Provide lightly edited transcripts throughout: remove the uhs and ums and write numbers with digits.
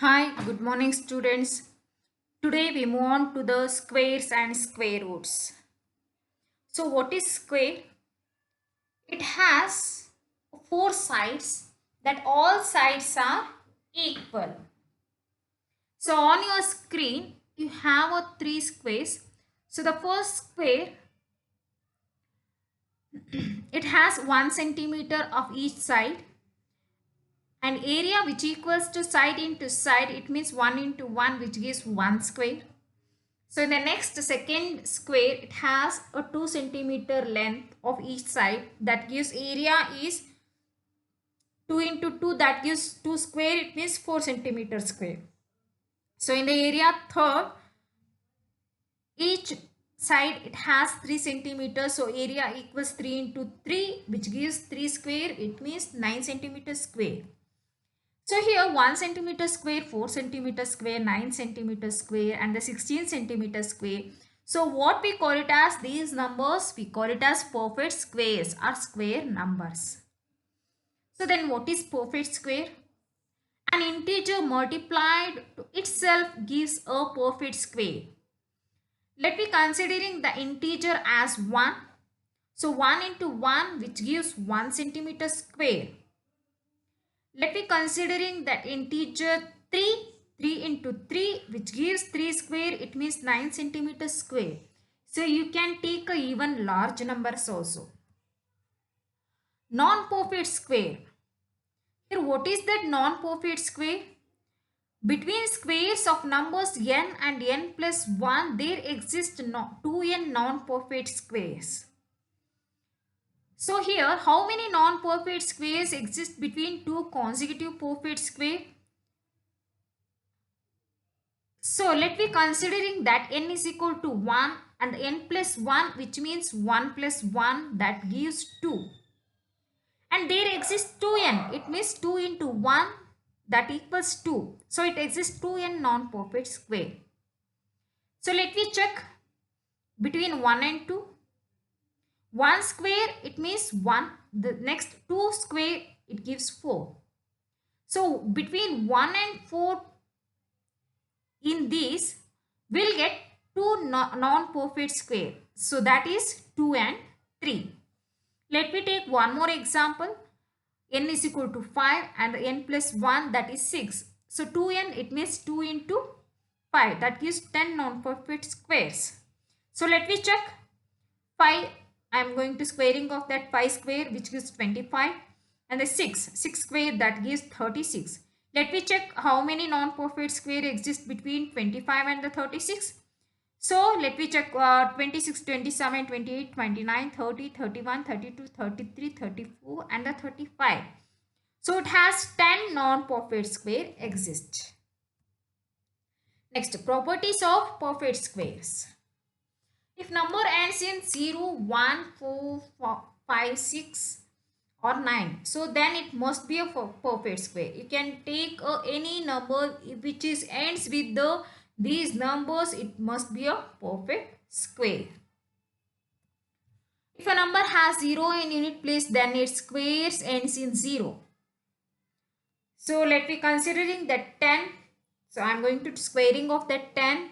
Hi, good morning students. Today we move on to the squares and square roots. So what is square? It has four sides that all sides are equal. So on your screen you have three squares. So the first square, it has 1 centimeter of each side, and area which equals to side into side, it means 1 into 1, which gives 1 square. So in the next second square, it has a 2 centimeter length of each side, that gives area is 2 into 2, that gives 2 square, it means 4 centimeter square. So in the area third, each side it has 3 centimeters, so area equals 3 into 3, which gives 3 square, it means 9 centimeter square. So here 1 centimeter square, 4 centimeter square, 9 centimeter square, and the 16 centimeter square. So what we call it as, these numbers, we call it as perfect squares or square numbers. So then what is perfect square? An integer multiplied to itself gives a perfect square. Let me considering the integer as 1. So 1 into 1, which gives 1 centimeter square. Let me considering that integer 3, 3 into 3, which gives 3 square, it means 9 centimeters square. So you can take a even large numbers also. Non-perfect square. Here what is that non-perfect square? Between squares of numbers n and n plus 1, there exist 2n non-perfect squares. So here, how many non-perfect squares exist between two consecutive perfect square? So let me considering that n is equal to 1 and n plus 1, which means 1 plus 1, that gives 2. And there exists 2n, it means 2 into 1, that equals 2. So it exists 2n non-perfect square. So let me check between 1 and 2. 1 square, it means 1. The next 2 square, it gives 4. So between 1 and 4, in these, we'll get two non-perfect square. So that is 2 and 3. Let me take one more example. N is equal to 5 and n plus 1, that is 6. So 2n, it means 2 into 5, that gives 10 non-perfect squares. So let me check 5. I am going to squaring of that 5 square, which gives 25, and the 6 square, that gives 36. Let me check how many non-perfect square exist between 25 and the 36. So let me check 26, 27, 28, 29, 30, 31, 32, 33, 34, and the 35. So it has 10 non-perfect square exist. Next, properties of perfect squares. If number ends in 0, 1, 4, 5, 6 or 9, so then it must be a perfect square. You can take any number which is ends with these numbers, it must be a perfect square. If a number has 0 in unit place, then its squares ends in 0. So let me considering that 10. So I am going to squaring of that 10.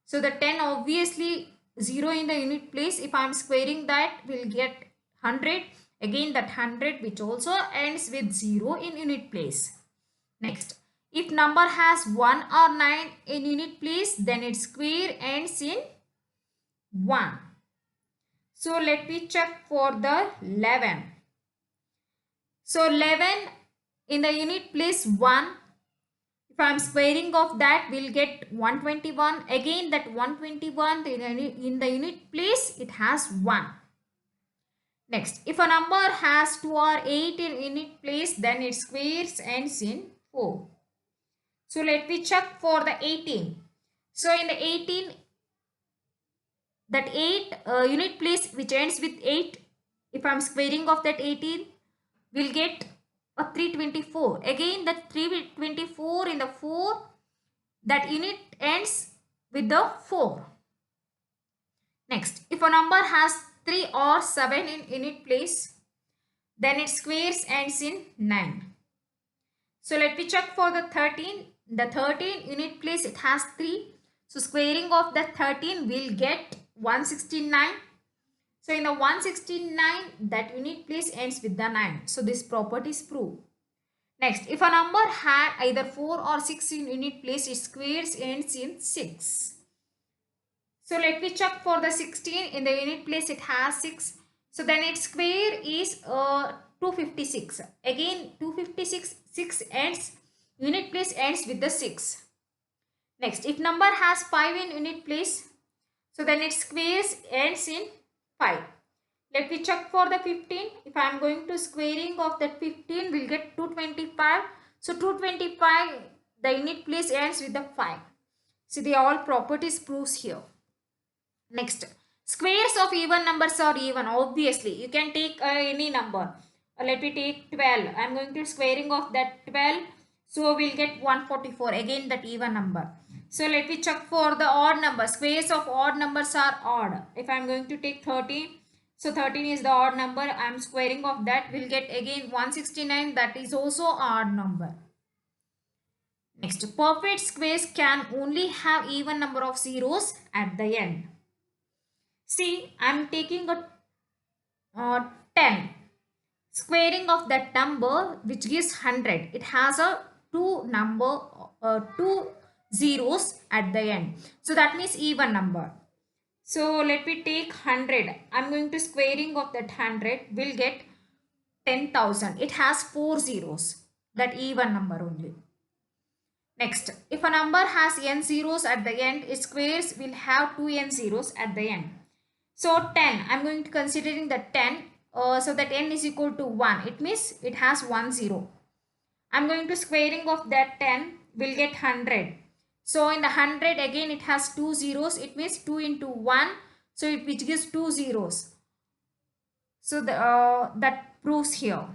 So the 10, obviously 0 in the unit place. If I am squaring that, we'll get 100. Again that 100, which also ends with 0 in unit place. Next, if number has 1 or 9 in unit place, then its square ends in 1. So let me check for the 11. So 11 in the unit place 1. If I am squaring of that, we'll get 121. Again that 121 in the unit place, it has 1. Next, if a number has 2 or 8 in unit place, then its squares ends in 4. So let me check for the 18. So in the 18, that 8 unit place which ends with 8, if I am squaring of that 18, we'll get a 324. Again that 324 in the 4, that unit ends with the 4. Next, if a number has 3 or 7 in unit place, then its squares ends in 9. So let me check for the 13. The 13 unit place, it has 3. So squaring of the 13 will get 169. So in the 169, that unit place ends with the 9. So this property is proved. Next, if a number had either 4 or 6 in unit place, its squares ends in 6. So let me check for the 16. In the unit place, it has 6. So then its square is 256. Again, 256, 6 ends, unit place ends with the 6. Next, if number has 5 in unit place, so then its squares ends in 5. Let me check for the 15. If I am going to squaring of that 15, we'll get 225. So 225, the unit place ends with the 5. See, the all properties proves here. Next, squares of even numbers are even. Obviously, you can take any number. Let me take 12. I am going to squaring of that 12. So we'll get 144. Again, that even number. So let me check for the odd number. Squares of odd numbers are odd. If I am going to take 13. So 13 is the odd number. I am squaring of that. We'll get again 169. That is also odd number. Next, perfect squares can only have even number of zeros at the end. See, I am taking a 10. Squaring of that number which gives 100. It has a two zeros at the end. So that means even number. So let me take 100. I am going to squaring of that 100. Will get 10,000. It has 4 zeros. That even number only. Next, if a number has n zeros at the end, its squares will have 2n zeros at the end. So 10, I'm going to considering the 10. So that n is equal to 1. It means it has 1 0. I'm going to squaring of that 10. Will get 100. So in the 100 again it has 2 zeros. It means 2 into 1. So which gives 2 zeros. So that proves here.